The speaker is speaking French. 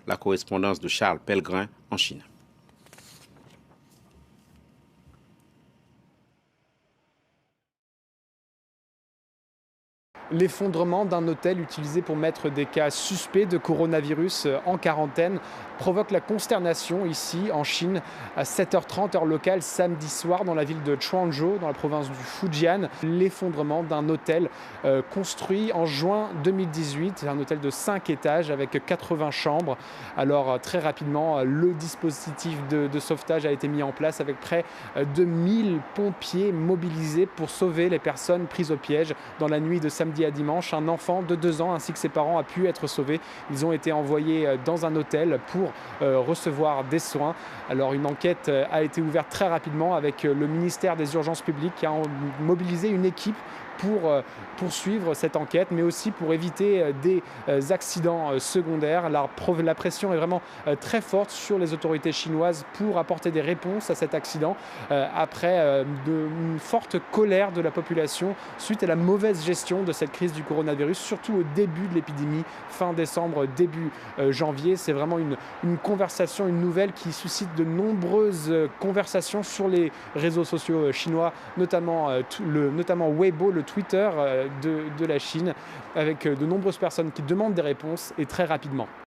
La correspondance de Charles Pellegrin en Chine. L'effondrement d'un hôtel utilisé pour mettre des cas suspects de coronavirus en quarantaine provoque la consternation ici en Chine à 7h30 heure locale samedi soir dans la ville de Quanzhou dans la province du Fujian. L'effondrement d'un hôtel construit en juin 2018, un hôtel de 5 étages avec 80 chambres. Alors très rapidement, le dispositif de sauvetage a été mis en place avec près de 1000 pompiers mobilisés pour sauver les personnes prises au piège dans la nuit de samedi à dimanche. Un enfant de 2 ans ainsi que ses parents a pu être sauvés. Ils ont été envoyés dans un hôtel pour recevoir des soins. Alors une enquête a été ouverte très rapidement avec le ministère des Urgences publiques qui a mobilisé une équipe pour poursuivre cette enquête, mais aussi pour éviter des accidents secondaires. La pression est vraiment très forte sur les autorités chinoises pour apporter des réponses à cet accident après une forte colère de la population suite à la mauvaise gestion de cette crise du coronavirus, surtout au début de l'épidémie, fin décembre, début janvier. C'est vraiment une conversation, une nouvelle qui suscite de nombreuses conversations sur les réseaux sociaux chinois, notamment Weibo, le Twitter de la Chine, avec de nombreuses personnes qui demandent des réponses et très rapidement.